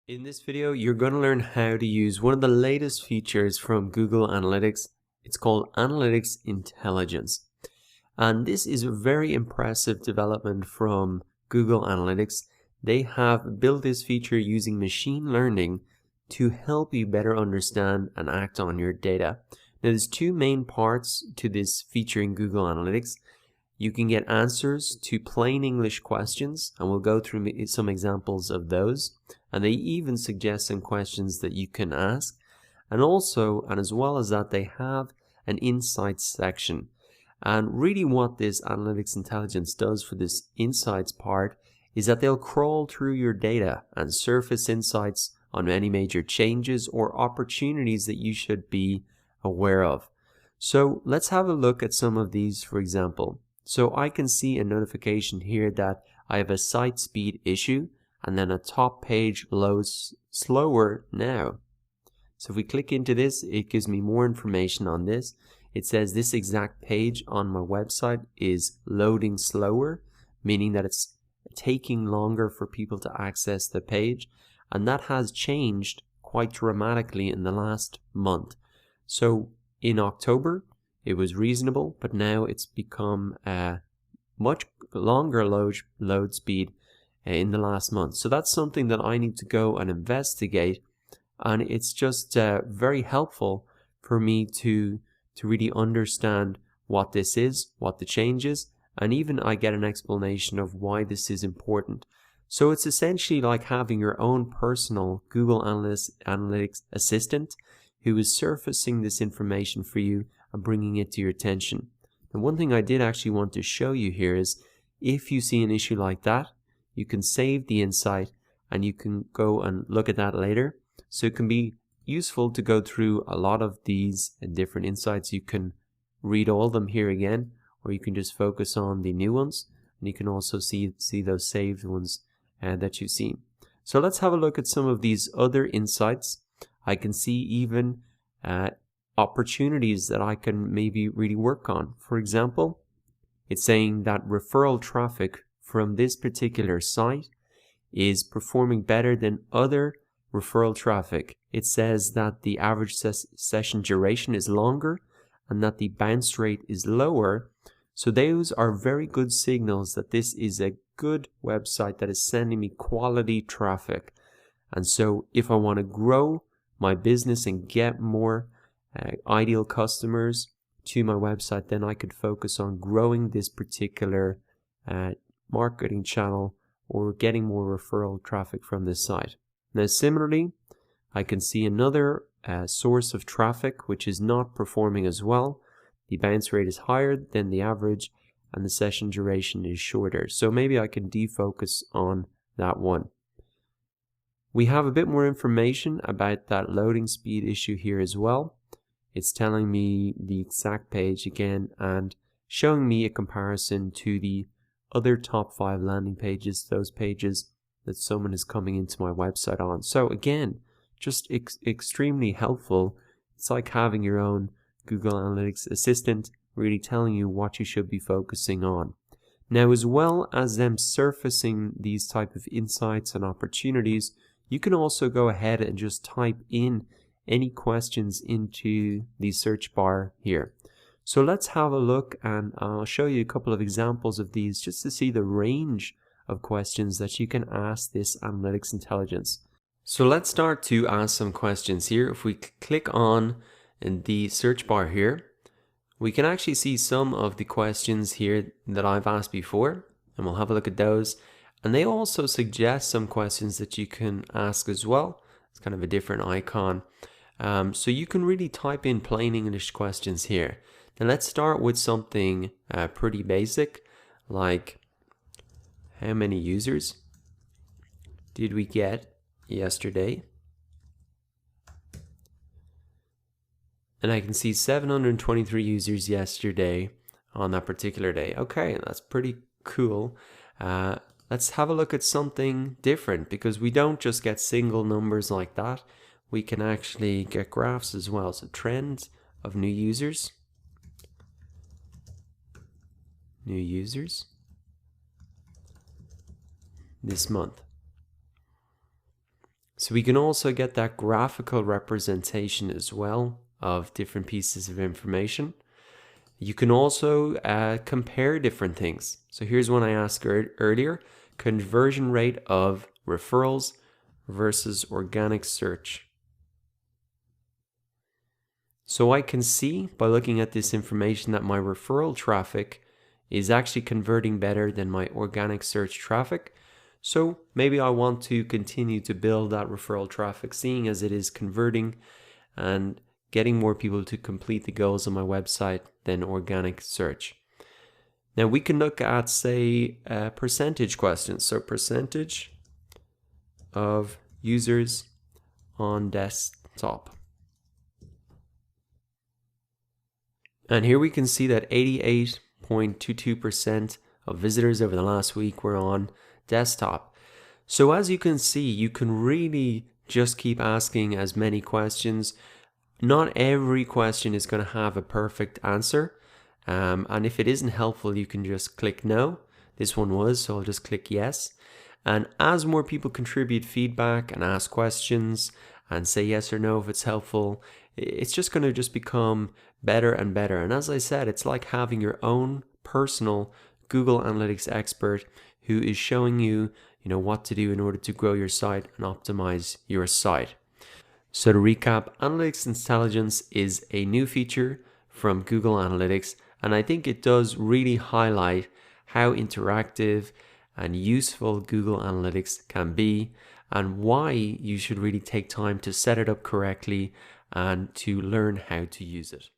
In this video, you're going to learn how to use one of the latest features from Google Analytics. It's called Analytics Intelligence. And this is a very impressive development from Google Analytics. They have built this feature using machine learning to help you better understand and act on your data. Now, there's two main parts to this feature in Google Analytics. You can get answers to plain English questions, and we'll go through some examples of those. And they even suggest some questions that you can ask. And also, and as well as that, they have an insights section. And really what this Analytics Intelligence does for this insights part is that they'll crawl through your data and surface insights on any major changes or opportunities that you should be aware of. So let's have a look at some of these, for example. So I can see a notification here that I have a site speed issue, and then a top page loads slower now. So if we click into this, it gives me more information on this. It says this exact page on my website is loading slower, meaning that it's taking longer for people to access the page, and that has changed quite dramatically in the last month. So in October, it was reasonable, but now it's become a much longer load speed in the last month. So that's something that I need to go and investigate, and it's just very helpful for me to really understand what this is, what the change is, and even I get an explanation of why this is important. So it's essentially like having your own personal Google Analytics assistant who is surfacing this information for you and bringing it to your attention. And one thing I did actually want to show you here is if you see an issue like that, you can save the insight and you can go and look at that later. So it can be useful to go through a lot of these different insights. You can read all of them here again, or you can just focus on the new ones, and you can also see those saved ones that you've seen. So let's have a look at some of these other insights. I can see even opportunities that I can maybe really work on. For example, it's saying that referral traffic from this particular site is performing better than other referral traffic. It says that the average session duration is longer and that the bounce rate is lower. So those are very good signals that this is a good website that is sending me quality traffic. And so if I want to grow my business and get more ideal customers to my website, then I could focus on growing this particular marketing channel or getting more referral traffic from this site. Now similarly, I can see another source of traffic which is not performing as well. The bounce rate is higher than the average and the session duration is shorter. So maybe I can defocus on that one. We have a bit more information about that loading speed issue here as well. It's telling me the exact page again and showing me a comparison to the other top 5 landing pages, those pages that someone is coming into my website on. So again, just extremely helpful. It's like having your own Google Analytics assistant really telling you what you should be focusing on. Now, as well as them surfacing these type of insights and opportunities, you can also go ahead and just type in any questions into the search bar here. So let's have a look, and I'll show you a couple of examples of these just to see the range of questions that you can ask this Analytics Intelligence. So let's start to ask some questions here. If we click on in the search bar here, we can actually see some of the questions here that I've asked before, and we'll have a look at those. And they also suggest some questions that you can ask as well. It's kind of a different icon. So you can really type in plain English questions here. Now let's start with something pretty basic, like how many users did we get yesterday? And I can see 723 users yesterday on that particular day. Okay, that's pretty cool. Let's have a look at something different, because we don't just get single numbers like that. We can actually get graphs as well. So trends of new users. New users this month. So we can also get that graphical representation as well of different pieces of information. You can also compare different things. So here's one I asked earlier, conversion rate of referrals versus organic search. So I can see by looking at this information that my referral traffic is actually converting better than my organic search traffic. So maybe I want to continue to build that referral traffic, seeing as it is converting and getting more people to complete the goals on my website than organic search. Now we can look at, say, percentage questions. So percentage of users on desktop. And here we can see that 88.22% of visitors over the last week were on desktop. So as you can see, you can really just keep asking as many questions. Not every question is going to have a perfect answer. And if it isn't helpful, you can just click no. This one was, so I'll just click yes. And as more people contribute feedback and ask questions and say yes or no if it's helpful, it's just going to just become better and better. And as I said, it's like having your own personal Google Analytics expert who is showing you, what to do in order to grow your site and optimize your site. So to recap, Analytics Intelligence is a new feature from Google Analytics, and I think it does really highlight how interactive and useful Google Analytics can be and why you should really take time to set it up correctly and to learn how to use it.